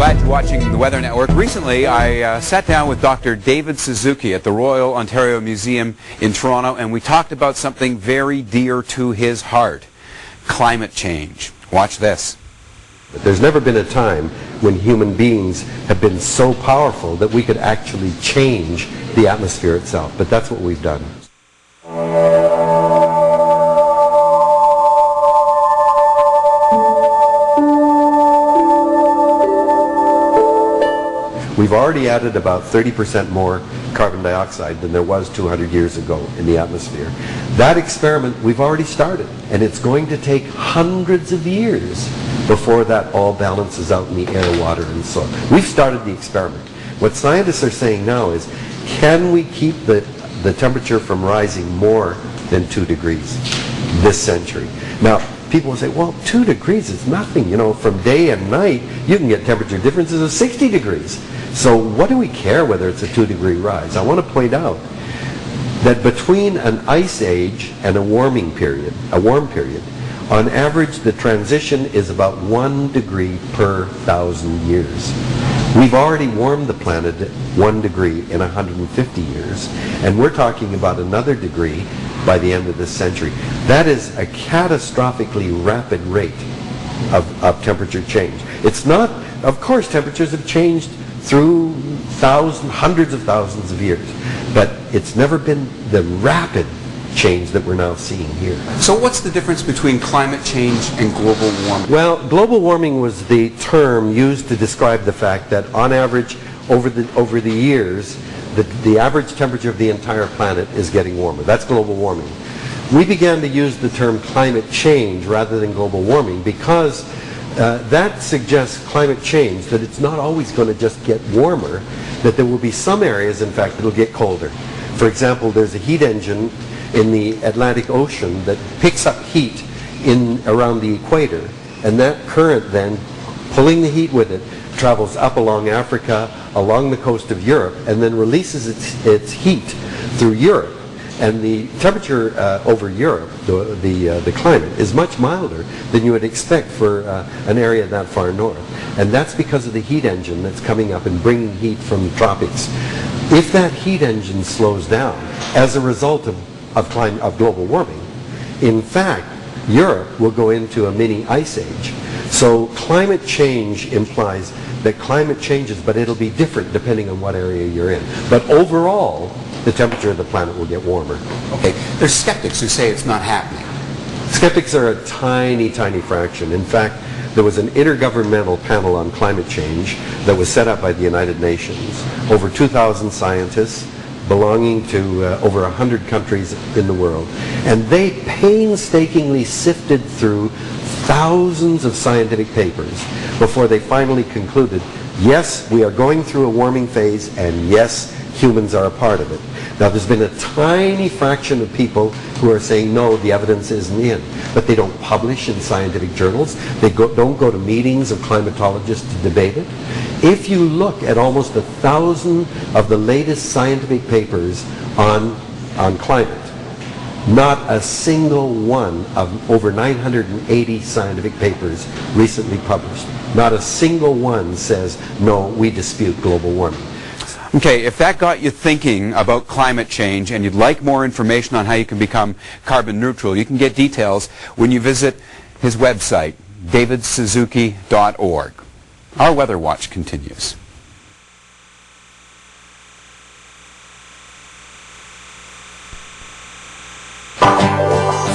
Glad you're watching the Weather Network. Recently, I sat down with Dr. David Suzuki at the Royal Ontario Museum in Toronto, and we talked about something very dear to his heart, climate change. Watch this. There's never been a time when human beings have been so powerful that we could actually change the atmosphere itself, but that's what we've done. We've already added about 30% more carbon dioxide than there was 200 years ago in the atmosphere. That experiment we've already started, and it's going to take hundreds of years before that all balances out in the air, water, and soil. We've started the experiment. What scientists are saying now is, can we keep the temperature from rising more than 2 degrees this century? Now, people will say, well, 2 degrees is nothing. You know, from day and night, you can get temperature differences of 60 degrees. So what do we care whether it's a 2-degree rise? I want to point out that between an ice age and a warm period, on average the transition is about 1 degree per 1,000 years. We've already warmed the planet 1 degree in 150 years, and we're talking about another degree by the end of this century. That is a catastrophically rapid rate of temperature change. It's not, of course, temperatures have changed through hundreds of thousands of years, but it's never been the rapid change that we're now seeing here. So what's the difference between climate change and global warming? Well, global warming was the term used to describe the fact that on average over the years the average temperature of the entire planet is getting warmer. That's global warming. We began to use the term climate change rather than global warming because that suggests climate change, that it's not always going to just get warmer, that there will be some areas, in fact, that will get colder. For example, there's a heat engine in the Atlantic Ocean that picks up heat around the equator, and that current then, pulling the heat with it, travels up along Africa, along the coast of Europe, and then releases its heat through Europe. And the temperature over Europe, the climate, is much milder than you would expect for an area that far north. And that's because of the heat engine that's coming up and bringing heat from the tropics. If that heat engine slows down as a result of global warming, in fact, Europe will go into a mini ice age. So climate change implies that climate changes, but it'll be different depending on what area you're in. But overall, the temperature of the planet will get warmer. Okay, there's skeptics who say it's not happening. Skeptics are a tiny, tiny fraction. In fact, there was an intergovernmental panel on climate change that was set up by the United Nations. Over 2,000 scientists belonging to over 100 countries in the world. And they painstakingly sifted through thousands of scientific papers before they finally concluded, yes, we are going through a warming phase, and yes, humans are a part of it. Now, there's been a tiny fraction of people who are saying, no, the evidence isn't in. But they don't publish in scientific journals. They don't go to meetings of climatologists to debate it. If you look at almost 1,000 of the latest scientific papers on climate, not a single one of over 980 scientific papers recently published, not a single one says, no, we dispute global warming. Okay, if that got you thinking about climate change and you'd like more information on how you can become carbon neutral, you can get details when you visit his website, davidsuzuki.org. Our Weather Watch continues.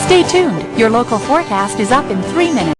Stay tuned. Your local forecast is up in 3 minutes.